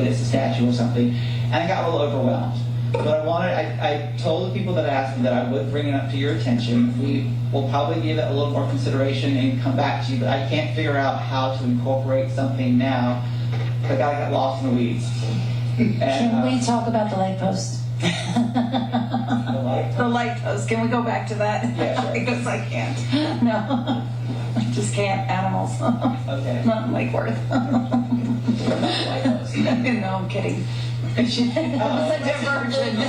but it's a statue or something, and I got a little overwhelmed. But I told the people that asked me that I would bring it up to your attention. We will probably give it a little more consideration and come back to you, but I can't figure out how to incorporate something now. The guy got lost in the weeds. And, Can we talk about the light post? the light? The light post. Can we go back to that? Yeah, sure. Because I can't. No. Just can't. Animals. Okay. Not in Lake Worth. What about the light post? No, I'm kidding. It's a diversion. I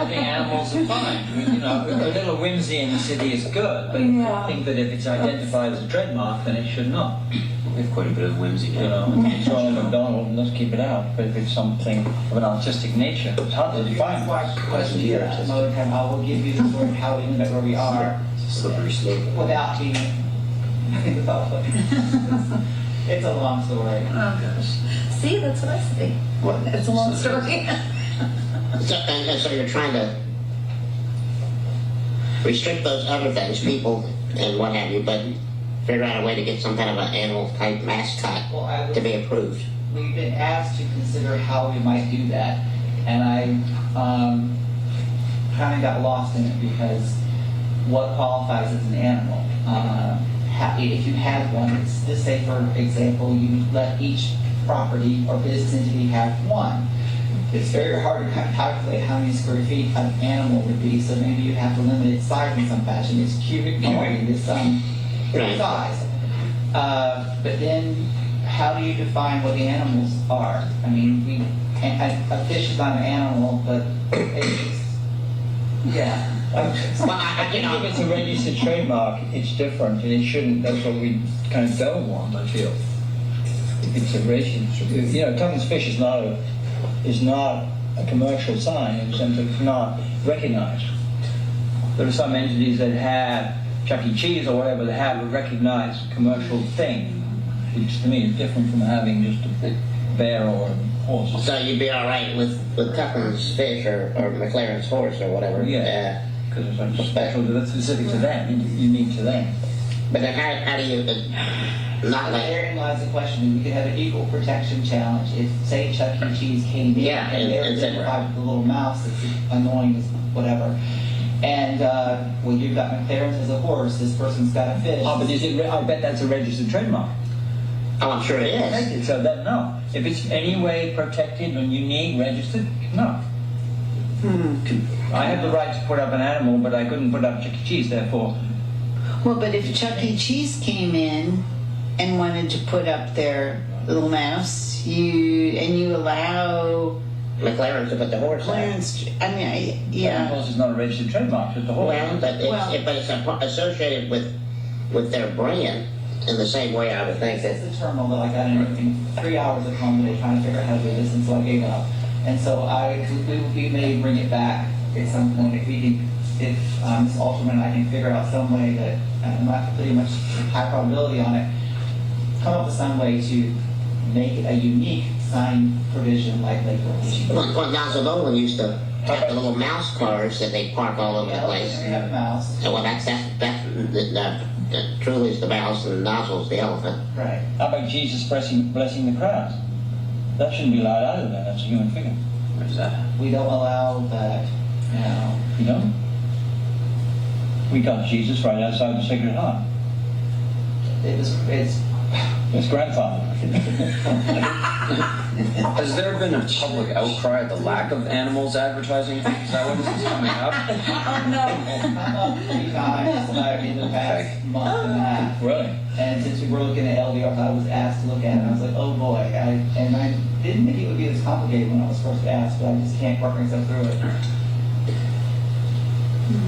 think animals are fine. You know, a little whimsy in the city is good, but I think that if it's identified as a trademark, then it should not. We have quite a bit of whimsy. You know, it's Ronald McDonald, and let's keep it out. But if it's something of an artistic nature, it's hard to define. Question here another time. I will give you the story of how we ended up where we are. Slippery slope. Without being. It's a long story. Oh gosh. See, that's what I say. It's a long story. So you're trying to restrict those other things, people and what have you, but figure out a way to get some kind of an animal type mascot to be approved. We've been asked to consider how we might do that, and I kind of got lost in it because what qualifies as an animal? If you have one, it's just say for example, you let each property or business entity have one. It's very hard to calculate how many square feet an animal would be, so maybe you have to limit its size in some fashion. It's cubic meter, this size. But then, how do you define what the animals are? I mean, a fish is not an animal, but it's, yeah. Well, I think if it's a registered trademark, it's different, and it shouldn't. That's what we kind of don't want. I feel if it's a registered, you know, Tuckman's Fish is not a commercial sign in the sense that it's not recognized. There are some entities that have Chuck E. Cheese or whatever that have a recognized commercial thing, which to me is different from having just a bear or a horse. So you'd be all right with Tuckman's Fish or McLaren's Horse or whatever. Yeah. Because it's like special, that's specific to them, unique to them. But then how do you not let... Therein lies the question. We could have an equal protection challenge. If, say, Chuck E. Cheese came in and they were identified with the little mouse that's annoying as whatever, and well, you've got McLaren's as a horse, this person's got a fish. Oh, but I bet that's a registered trademark. Oh, I'm sure it is. Protected, so that, no. If it's any way protected and unique, registered, no. I have the right to put up an animal, but I couldn't put up Chuck E. Cheese, therefore. Well, but if Chuck E. Cheese came in and wanted to put up their little mouse, you allow McLaren to put the horse up. Yeah. The horse is not a registered trademark, it's the horse. Well, but it's associated with their brand in the same way I would think that. It's a terminal that I got in 3 hours at home today trying to figure out how to do this, and so I gave up. And so we may bring it back at some point if we can, if Ms. Alterman and I can figure out some way that, not pretty much high probability on it, come up with some way to make it a unique sign provision like Lakewood. Well, Nozzle used to have the little mouse cars that they park all over the place. We have a mouse. Well, that's truly is the mouse and Nozzle's the elephant. Right. How about Jesus blessing the crowds? That shouldn't be allowed either then, that's a human figure. What is that? We don't allow that now. You know? We got Jesus right outside the Sacred Heart. It's grandfather. Has there been a public outcry at the lack of animals advertising? Is that what is coming up? Oh no. Come up 3 times in the past month and a half. Really? And since we were looking at LDR, I was asked to look at it, and I was like, oh boy. I didn't think it would be this complicated when I was first asked, but I just can't work myself through it.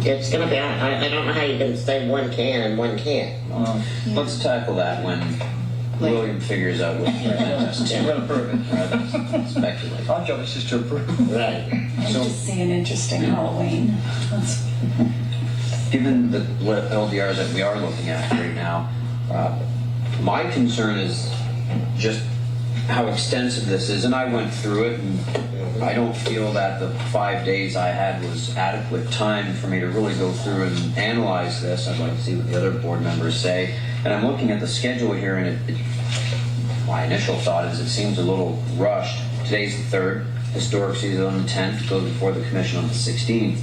It's going to be, I don't know how you can say one can and one can't. Let's tackle that when William figures out what he has to We'll approve it. speculate. Our job is just to approve. Right. I just see an interesting Halloween. Given the LDRs that we are looking at right now, my concern is just how extensive this is, and I went through it, and I don't feel that the 5 days I had was adequate time for me to really go through and analyze this. I'd like to see what the other board members say. And I'm looking at the schedule here, and my initial thought is it seems a little rushed. Today's the 3rd, historic season on the 10th, goes before the commission on the 16th.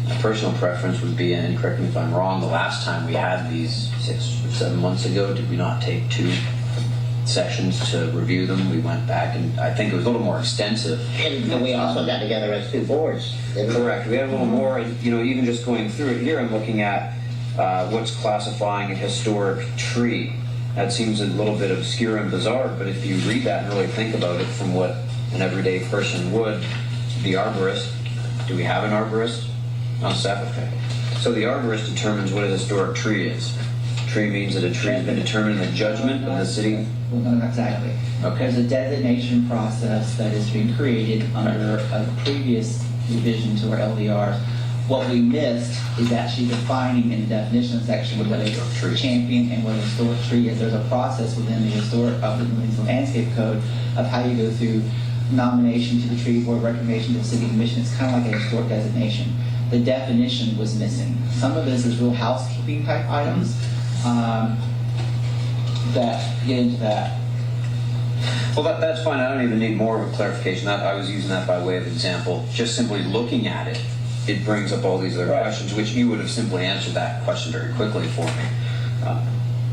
My personal preference would be, and correct me if I'm wrong, the last time we had these 6 or 7 months ago, did we not take 2 sessions to review them? We went back, and I think it was a little more extensive. And we also got together as 2 boards. didn't we? Correct. We had a little more, and even just going through it here, I'm looking at what's classifying a historic tree. That seems a little bit obscure and bizarre, but if you read that and really think about it from what an everyday person would, the arborist, do we have an arborist on staff? Okay. So the arborist determines what a historic tree is. Tree means that a tree has been determined in the judgment of the city. Well, not exactly. Okay. There's a designation process that has been created under a previous revision to our LDRs. What we missed is actually defining in the definition section what a champion and what a historic tree is. There's a process within the historic of the landscape code of how you go through nomination to the tree board, recommendation to the city commission. It's kind of like a historic designation. The definition was missing. Some of this is real housekeeping type items that get into that. Well, that's fine. I don't even need more of a clarification. I was using that by way of example. Just simply looking at it, it brings up all these other questions, which you would have simply answered that question very quickly for me.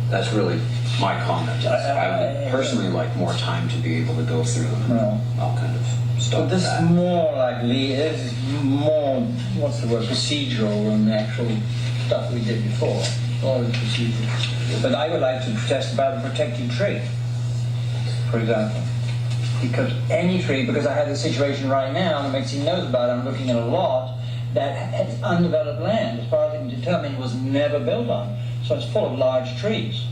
That's really my comment. I would personally like more time to be able to go through them and all kind of stuff. But this is more likely, this is more, what's the word, procedural than the actual stuff we did before. All the procedural. But I would like to protest about a protected tree, for example. Because any tree, because I have a situation right now that makes you knows about it, I'm looking at a lot that has undeveloped land, as far as I can determine, was never built on. So it's full of large trees.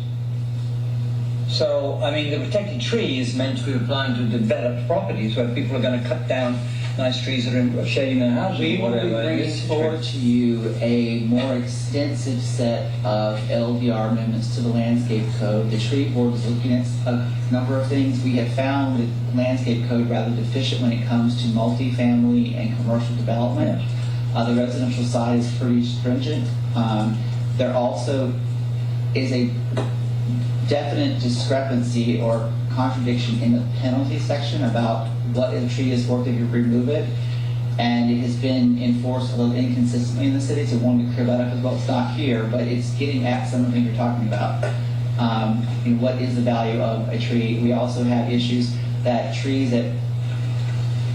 So, I mean, the protected tree is meant to be applying to developed properties where people are going to cut down nice trees that are shading their houses. We will be bringing forward to you a more extensive set of LDR amendments to the landscape code. The tree board is looking at a number of things. We have found the landscape code rather deficient when it comes to multifamily and commercial development. The residential side is pretty stringent. There also is a definite discrepancy or contradiction in the penalty section about what a tree is worth if you remove it, and it has been enforced a little inconsistently in the city, so we wanted to clear that up as well. It's not here, but it's getting at some of the things you're talking about. And what is the value of a tree? We also have issues that trees that,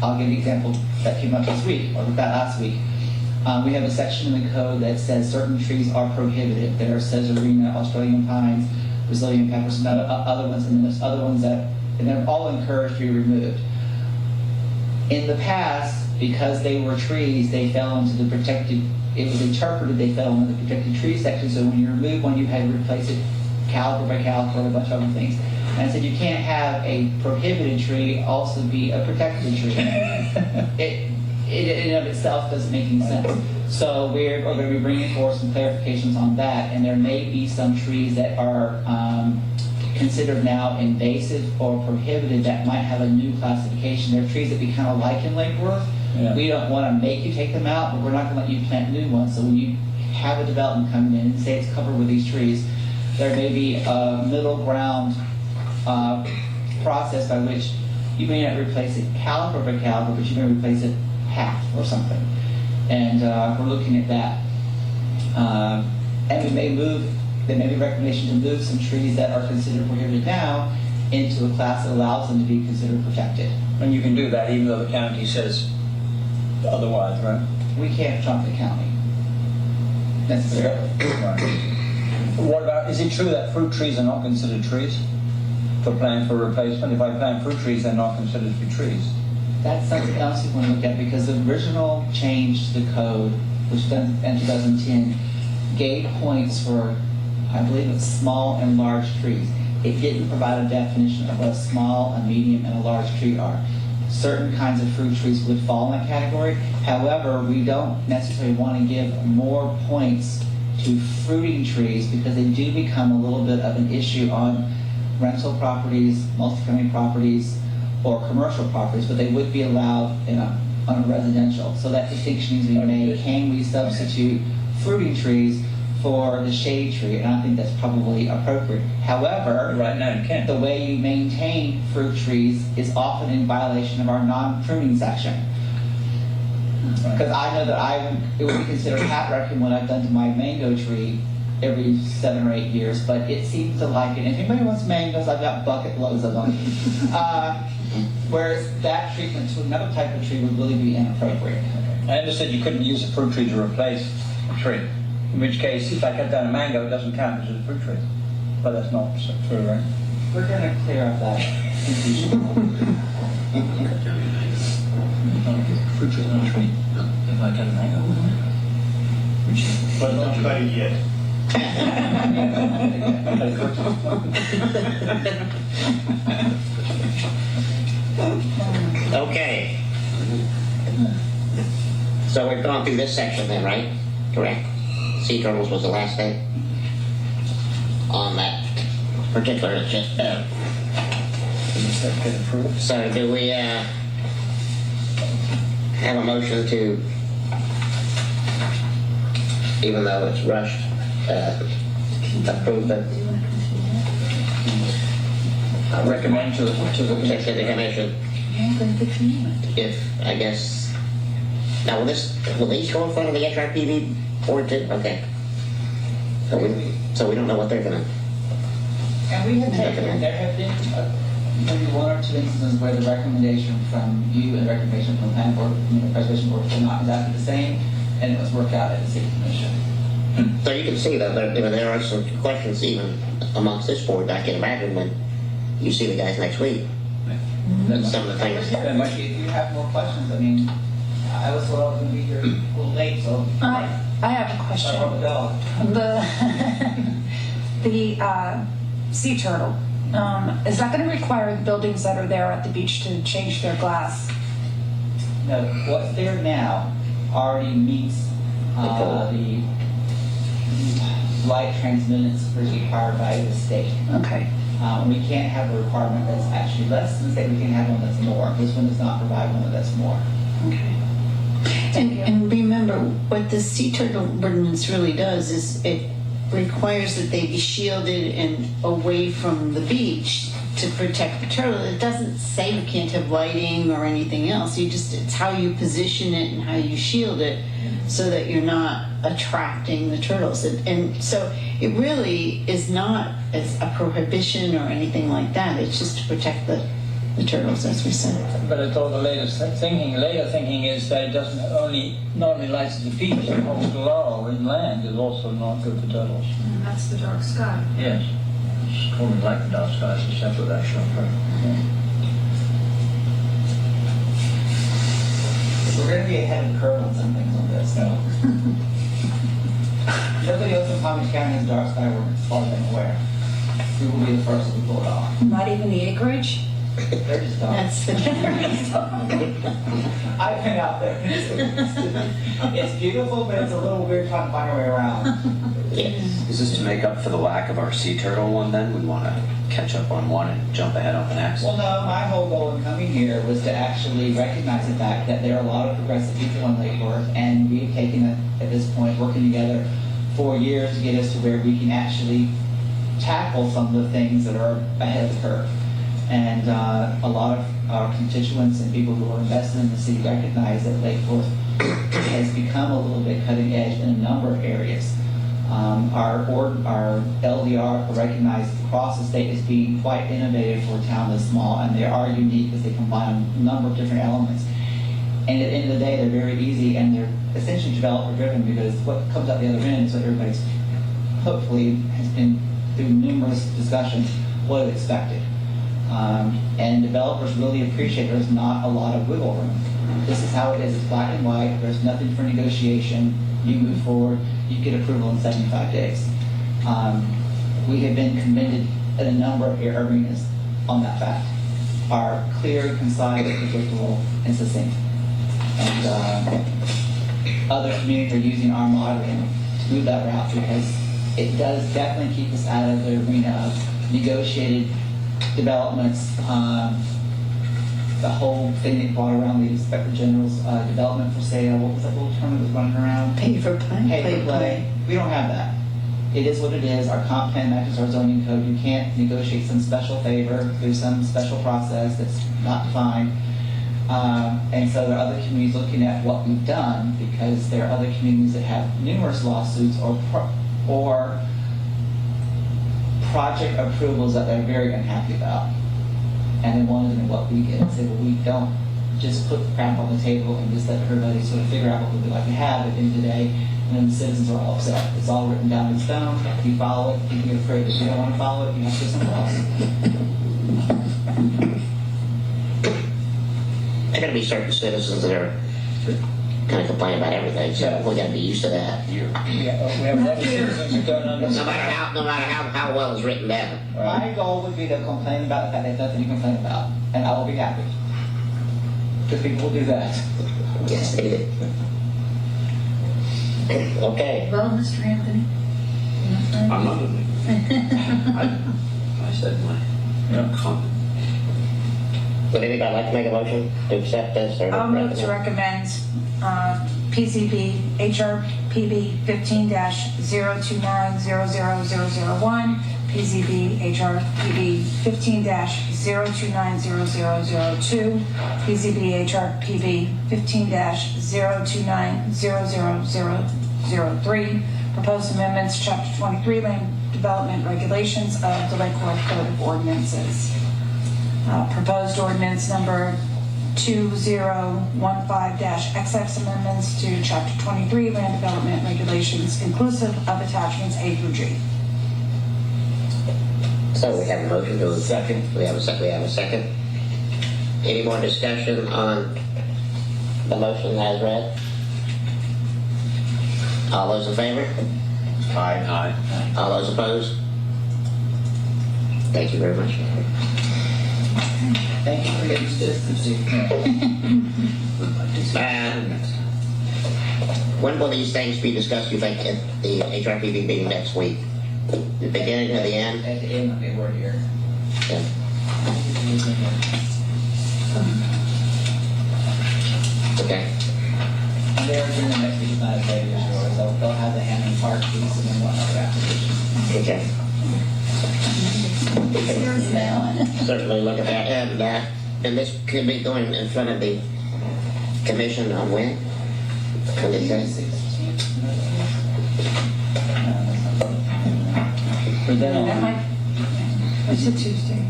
I'll give you an example that came up this week, or that last week. We have a section in the code that says certain trees are prohibited. There are Caesarina, Australian pines, Brazilian peppers, and other ones, and then there's other ones that, and they're all encouraged to be removed. In the past, because they were trees, they fell into the protected, it was interpreted they fell into the protected tree section, so when you remove one, you had to replace it caliper by caliper and a bunch of other things. And I said, you can't have a prohibited tree also be a protected tree. It in and of itself doesn't make any sense. So we're going to be bringing forward some clarifications on that, and there may be some trees that are considered now invasive or prohibited that might have a new classification. There are trees that we kind of like in Lake Worth. Yeah. We don't want to make you take them out, but we're not going to let you plant new ones. So when you have a development coming in and say it's covered with these trees, there may be a middle ground process by which you may not replace it caliper by caliper, but you may replace it half or something. And we're looking at that. And we may move, there may be recommendation to move some trees that are considered prohibited now into a class that allows them to be considered protected. And you can do that even though the county says otherwise, right? We can't trump the county necessarily. Right. What about, is it true that fruit trees are not considered trees for plan for replacement? If I plant fruit trees, they're not considered to be trees. That's something else you want to look at, because the original change to the code, which was done in 2010, gave points for, I believe it's small and large trees. It didn't provide a definition of what a small, a medium, and a large tree are. Certain kinds of fruit trees would fall in that category. However, we don't necessarily want to give more points to fruiting trees because they do become a little bit of an issue on rental properties, multifamily properties, or commercial properties, but they would be allowed on a residential. So that distinction needs to be made. Can we substitute fruiting trees for the shade tree, and I think that's probably appropriate. However, Right now, you can't. the way you maintain fruit trees is often in violation of our non-pruning section. Because I know that it would be considered hat wrecking what I've done to my mango tree every 7 or 8 years, but it seems to like it. If anybody wants mangoes, I've got bucket loads of them. Whereas that treatment to another type of tree would really be inappropriate. I understood you couldn't use a fruit tree to replace a tree. In which case, if I cut down a mango, it doesn't count as a fruit tree. But that's not true, right? We're going to clear up that confusion. Fruit tree is not a tree. If I cut a mango. But not cut it yet. Okay. So we've gone through this section then, right? Correct. Sea turtles was the last thing on that particular. So do we have a motion to, even though it's rushed, approve the Recommend to the commission? If, I guess, now will these go in front of the HRPV board too? Okay. So we don't know what they're gonna. And we have taken, there have been maybe 1 or 2 instances where the recommendation from you and the recommendation from the planning board, preservation board were not exactly the same, and it was worked out at the city commission. So you can see that there are some questions even amongst this board. I can imagine when you see the guys next week. Some of the things. If you have more questions, I mean, I was told I was going to be here a little late, so. I have a question. I wrote it down. The sea turtle, is that going to require the buildings that are there at the beach to change their glass? No, what's there now already meets the light transmittance required by the state. Okay. We can't have a requirement that's actually less than the state. We can have one that's more. This one does not provide one that's more. Okay. And remember, what the sea turtle ordinance really does is it requires that they be shielded and away from the beach to protect the turtle. It doesn't say you can't have lighting or anything else. It's how you position it and how you shield it so that you're not attracting the turtles. And so it really is not as a prohibition or anything like that. It's just to protect the turtles, as we said. But I thought the later thinking is that it doesn't not only lights the beach, the whole inland is also not good for turtles. And that's the dark sky. Yes. It's called like the dark sky, it's a separate action. We're going to be ahead of the curve on some things on this. So. Nobody else in Palm Beach County has dark sky ordinance, as far as I'm aware. We will be the first to pull it off. Not even the acreage? They're just dark. That's the I've been out there. It's beautiful, but it's a little weird trying to find our way around. Yes. Is this to make up for the lack of our sea turtle one then? We want to catch up on one and jump ahead on the next? Well, no, my whole goal in coming here was to actually recognize the fact that there are a lot of progressive people in Lake Worth, and we've taken it at this point, working together for years to get us to where we can actually tackle some of the things that are ahead of the curve. And a lot of our constituents and people who are invested in the city recognize that Lake Worth has become a little bit cutting edge in a number of areas. Our LDR recognized across the state as being quite innovative for a town this small, and they are unique because they combine a number of different elements. And at the end of the day, they're very easy, and they're essentially developer-driven, because what comes out the other end is what everybody's hopefully has been through numerous discussions what expected. And developers really appreciate there's not a lot of wiggle room. This is how it is. It's black and white. There's nothing for negotiation. You move forward. You get approval in 75 days. We have been commended in a number of arenas on that fact. Are clear, concise, predictable, and succinct. And other communities are using our modeling to move that route, because it does definitely keep us out of the arena of negotiated developments. The whole thing that brought around the Inspector General's development for sale, what was that little term that was running around? pay for play. Pay for play. We don't have that. it is what it is. Our comp plan matches our zoning code. You can't negotiate some special favor through some special process that's not defined. And so there are other communities looking at what we've done, because there are other communities that have numerous lawsuits or project approvals that they're very unhappy about. And they want to know what we get and say, well, we don't just put the crap on the table and just let everybody sort of figure out what we'd like to have at the end of the day. And then the citizens are all upset. It's all written down in stone. If you follow it, you can be afraid. If you don't want to follow it, you have to go somewhere else. There are going to be certain citizens that are kind of complaining about everything, so we got to be used to that. Yeah, we have a lot of citizens who don't understand. No matter how well it's written down. My goal would be to complain about the fact there's nothing to complain about, and I will be happy. Because people will do that. Yes, they did. Okay. Well, Mr. Anthony? I'm not a I said my comment. Would anybody like to make a motion to accept this? Or I'll move to recommend PCB HRPB 15-029000001, PCB HRPB 15-0290002, PCB HRPB 15-0290003, proposed amendments, Chapter 23, Land Development Regulations of the Lake Worth Code of Ordinances. Proposed ordinance number 2015-XX amendments to Chapter 23 Land Development Regulations inclusive of attachments A through G. So we have a motion to Second. We have a second. Any more discussion on the motion as read? All those in favor? Aye. All those opposed? Thank you very much. Thank you for your consistency. When will these things be discussed, you think, at the HRPB meeting next week? The beginning or the end? At the end, okay, we're here. Yeah. Okay. And they're doing the next week, it's not as late as yours. They'll have the Hammond Park piece and then one other application. Okay. Yours now. Certainly look at that. And this could be going in front of the commission on when? When is that? 16th. But then That might, it's a Tuesday.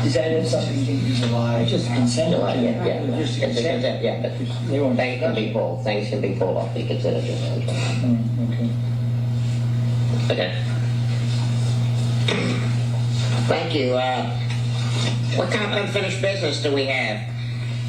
is that something you can July? Just consent. July, yeah. Just It's a consent. consent, yeah, but They won't. things can be pulled. Things can be pulled off the consent agenda. Okay. Okay. Thank you. What kind of unfinished business do we have?